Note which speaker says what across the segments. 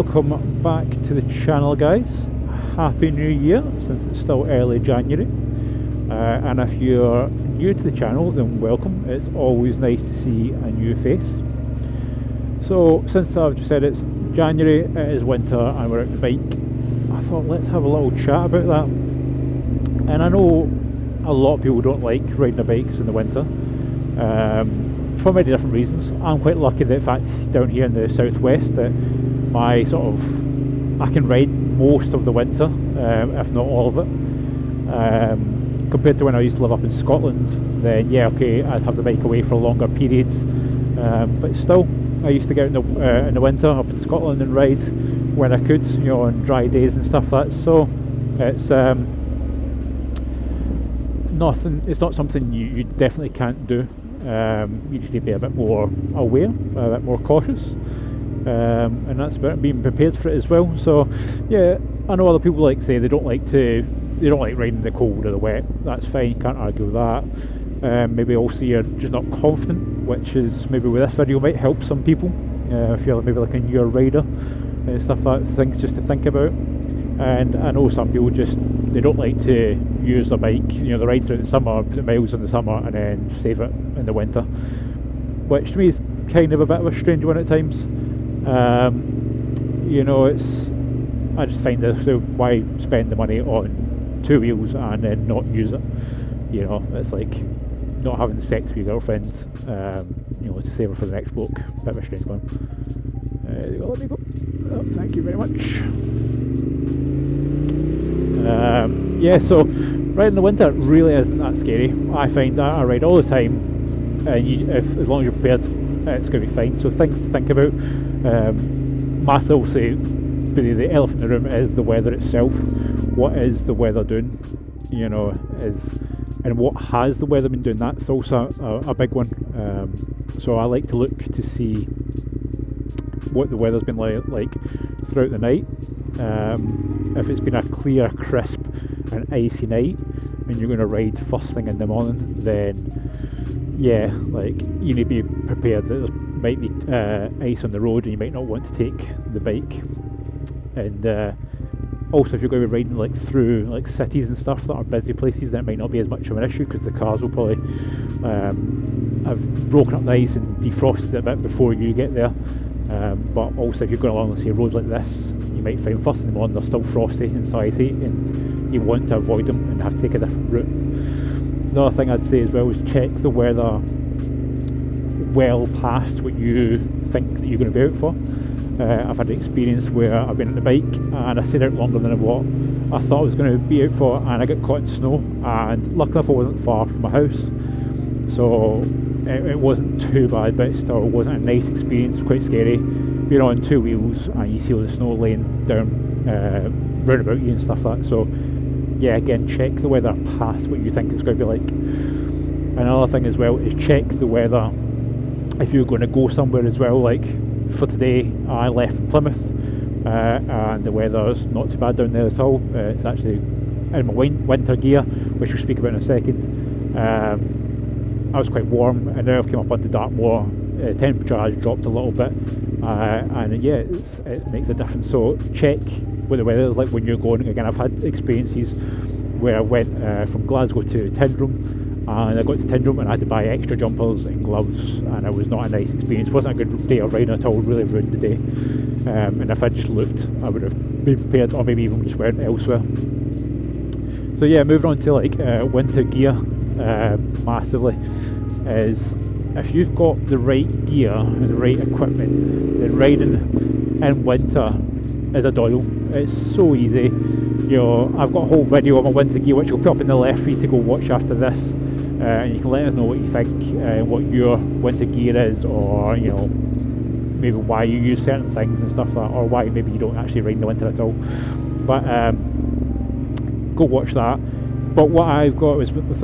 Speaker 1: welcome back to the channel, guys. Happy New Year, since it's still early January. And if you're new to the channel, then welcome. It's always nice to see a new face. So since I've just said it's January, it is winter and we're out the bike, I thought let's have a little chat about that. And I know a lot of people don't like riding their bikes in the winter, for many different reasons. I'm quite lucky that, in fact, down here in the southwest, that I can ride most of the winter, if not all of it. Compared to when I used to live up in Scotland, then yeah, okay, I'd have the bike away for longer periods, but still, I used to get out in the winter up in Scotland and ride when I could, you know, on dry days and stuff like that. So it's nothing. It's not something you definitely can't do. You just need to be a bit more aware, a bit more cautious, and that's about being prepared for it as well. So yeah, I know other people like say they don't like riding in the cold or the wet. That's fine, can't argue with that. Maybe also you're just not confident, which is maybe with this video might help some people, if you're maybe like a newer rider, stuff like that, things just to think about. And I know some people they don't like to use their bike, you know, they ride through the summer, put miles in the summer and then save it in the winter, which to me is kind of a bit of a strange one at times. You know, I just find this, so why spend the money on two wheels and then not use it? You know, it's like not having sex with your girlfriend, you know, to save her for the next bloke. Bit of a strange one. Let me go. Oh, thank you very much. Yeah, so riding in the winter really isn't that scary. I find that I ride all the time, and as long as you're prepared, it's going to be fine. So things to think about. Massively, the elephant in the room is the weather itself. What is the weather doing? You know, and what has the weather been doing? That's also a big one. So I like to look to see what the weather's been like throughout the night. If it's been a clear, crisp and icy night and you're going to ride first thing in the morning, then yeah, like you need to be prepared that there might be ice on the road and you might not want to take the bike. And also, if you're going to be riding like through like cities and stuff that are busy places, then it might not be as much of an issue because the cars will probably have broken up the ice and defrosted it a bit before you get there. But also, if you're going along, say, roads like this, you might find first in the morning they're still frosty and so icy, and you want to avoid them and have to take a different route. Another thing I'd say as well is check the weather well past what you think that you're going to be out for. I've had an experience where I've been on the bike and I stayed out longer than what I thought I was going to be out for, and I got caught in snow, and luckily I wasn't far from my house, so it wasn't too bad, but it still wasn't a nice experience, quite scary. Being on two wheels and you see all the snow laying down round about you and stuff like that. So yeah, again, check the weather past what you think it's going to be like. Another thing as well is check the weather if you're going to go somewhere as well. Like for today, I left from Plymouth, and the weather's not too bad down there at all. It's actually in my winter gear, which we'll speak about in a second. I was quite warm, and now I've come up onto Dartmoor. Temperature has dropped a little bit, and yeah, it makes a difference. So check what the weather is like when you're going. Again, I've had experiences where I went from Glasgow to Tyndrum, and I got to Tyndrum and I had to buy extra jumpers and gloves, and it was not a nice experience. It wasn't a good day of riding at all, really ruined the day. And if I just looked, I would have been prepared, or maybe even just went elsewhere. So yeah, moving on to like winter gear, massively, is if you've got the right gear and the right equipment, then riding in winter is a doyle. It's so easy. You know, I've got a whole video on my winter gear which I'll put up in the left for you to go watch after this, and you can let us know what you think, what your winter gear is, or you know, maybe why you use certain things and stuff like that, or why maybe you don't actually ride in the winter at all. But go watch that. But what I've got is with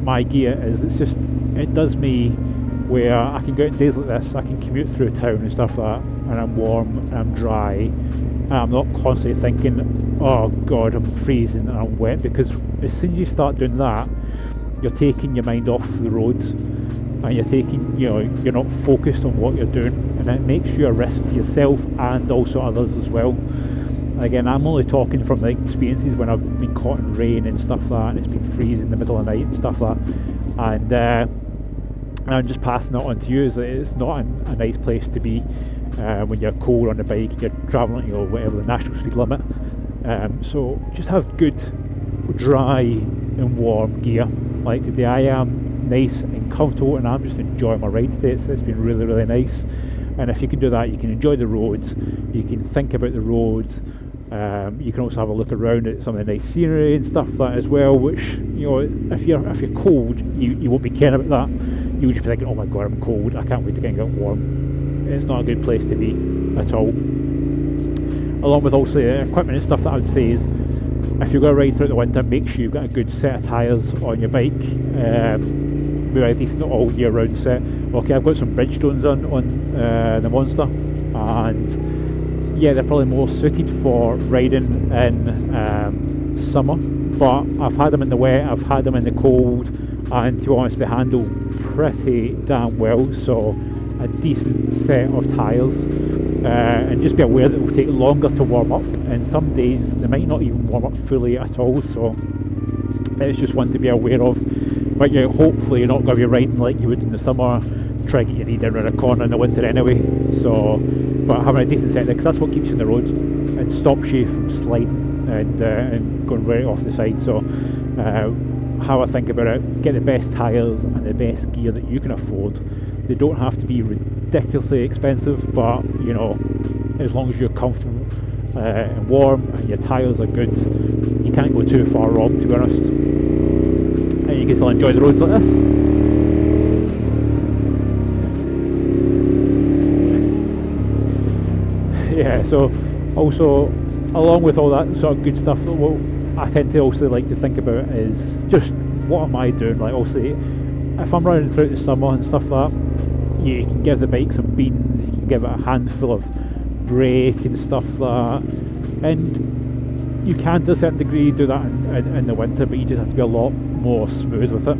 Speaker 1: my gear is it does me where I can go out days like this, I can commute through town and stuff like that, and I'm warm and I'm dry, and I'm not constantly thinking, oh god, I'm freezing and I'm wet, because as soon as you start doing that, you're taking your mind off the road, and you're not focused on what you're doing, and it makes you a risk to yourself and also others as well. Again, I'm only talking from the experiences when I've been caught in rain and stuff like that, and it's been freezing in the middle of the night and stuff like that, and I'm just passing it on to you. Is that it's not a nice place to be when you're cold on the bike and you're travelling, you know, whatever the national speed limit. So just have good, dry and warm gear. Like today, I am nice and comfortable, and I'm just enjoying my ride today. So it's been really, really nice. And if you can do that, you can enjoy the roads, you can think about the roads, you can also have a look around at some of the nice scenery and stuff like that as well, which, you know, if you're cold, you won't be caring about that. You'll just be thinking, oh my god, I'm cold, I can't wait to get warm. It's not a good place to be at all. Along with also the equipment and stuff that I would say is, if you're going to ride throughout the winter, make sure you've got a good set of tyres on your bike. Maybe a decent all year round set. Okay, I've got some Bridgestones on the Monster, and yeah, they're probably more suited for riding in summer, but I've had them in the wet, I've had them in the cold, and to be honest, they handle pretty damn well. So a decent set of tyres, and just be aware that it will take longer to warm up, and some days they might not even warm up fully at all, so it's just one to be aware of. But yeah, hopefully you're not going to be riding like you would in the summer, try to get your knee down around a corner in the winter anyway. So, but having a decent set there, because that's what keeps you on the road and stops you from sliding and going right off the side. So how I think about it, get the best tyres and the best gear that you can afford. They don't have to be ridiculously expensive, but you know, as long as you're comfortable and warm and your tyres are good, you can't go too far wrong, to be honest. And you can still enjoy the roads like this. Yeah, so also along with all that sort of good stuff, what I tend to also like to think about is just what am I doing. Like, obviously, if I'm running throughout the summer and stuff like that, you can give the bike some beans, you can give it a handful of brake and stuff like that, and you can to a certain degree do that in the winter, but you just have to be a lot more smooth with it.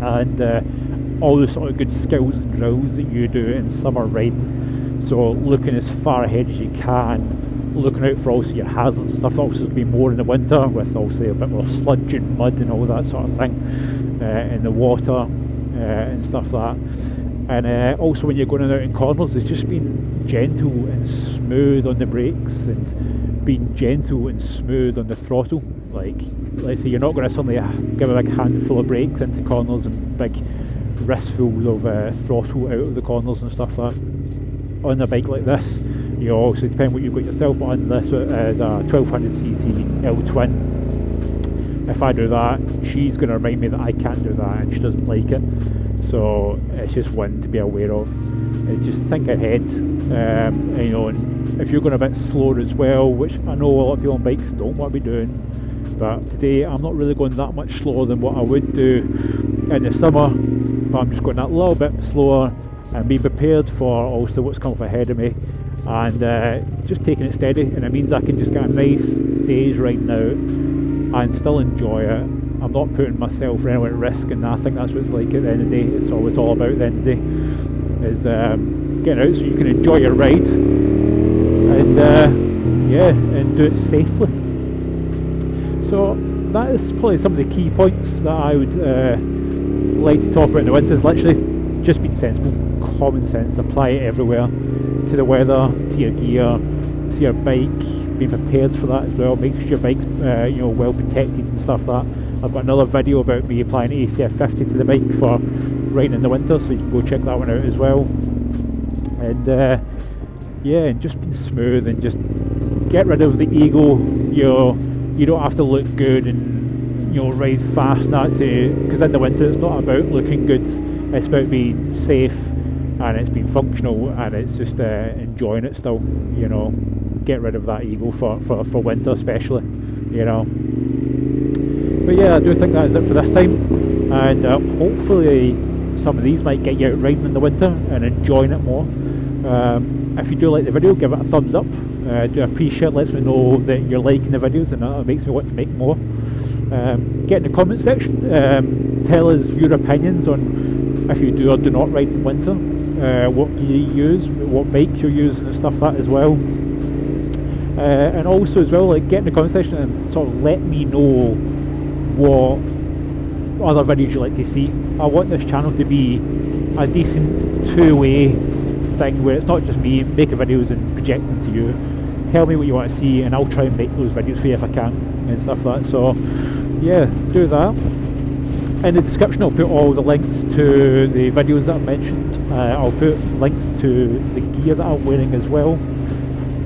Speaker 1: And all the sort of good skills and drills that you do in summer riding, so looking as far ahead as you can, looking out for also your hazards and stuff, also be more in the winter with obviously a bit more sludge and mud and all that sort of thing in the water and stuff like that. And also when you're going out in corners, it's just being gentle and smooth on the brakes and being gentle and smooth on the throttle. Like, let's say you're not going to suddenly give a big handful of brakes into corners and big wristfuls of throttle out of the corners and stuff like that. On a bike like this, you know, also depending what you've got yourself, but on this is a 1200cc L-twin. If I do that, she's going to remind me that I can't do that, and she doesn't like it. So it's just one to be aware of. It's just think ahead, and, you know, and if you're going a bit slower as well, which I know a lot of people on bikes don't want to be doing, but today I'm not really going that much slower than what I would do in the summer, but I'm just going that little bit slower and being prepared for also what's come up ahead of me, and just taking it steady, and it means I can just get a nice day's riding out and still enjoy it. I'm not putting myself or anyone at risk, and I think that's what it's like at the end of the day. It's always all about at the end of the day, is getting out so you can enjoy your ride and yeah, and do it safely. So that is probably some of the key points that I would like to talk about in the winter. Is literally just being sensible, common sense, apply it everywhere, to the weather, to your gear, to your bike, being prepared for that as well, make sure your bike's you know, well protected and stuff like that. I've got another video about me applying ACF 50 to the bike for riding in the winter, so you can go check that one out as well. And yeah, and just being smooth and just get rid of the ego. You don't have to look good and, you know, ride fast and that, because in the winter it's not about looking good, it's about being safe, and it's being functional, and it's just enjoying it still, you know. Get rid of that ego for winter especially, you know. But yeah, I do think that is it for this time, and hopefully some of these might get you out riding in the winter and enjoying it more. If you do like the video, give it a thumbs up. Do appreciate it, lets me know that you're liking the videos, and that makes me want to make more. Get in the comment section, tell us your opinions on if you do or do not ride in winter. what gear you use, what bike you're using and stuff like that as well. And also as well, like, get in the comment section and sort of let me know what other videos you like to see. I want this channel to be a decent two-way thing where it's not just me making videos and projecting to you. Tell me what you want to see and I'll try and make those videos for you if I can and stuff like that. So yeah, do that. In the description I'll put all the links to the videos that I mentioned. I'll put links to the gear that I'm wearing as well.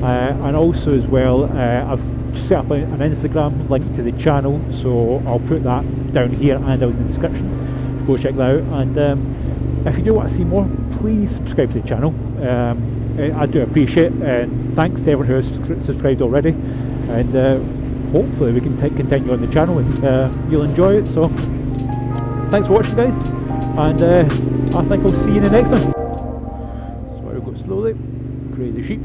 Speaker 1: And also as well, I've set up an Instagram link to the channel, so I'll put that down here and down in the description. Go check that out. And if you do want to see more, please subscribe to the channel. I do appreciate it, and thanks to everyone who has subscribed already. And hopefully we can continue on the channel and you'll enjoy it. So thanks for watching, guys, and I think I'll see you in the next one. So I'll go slowly. Crazy sheep.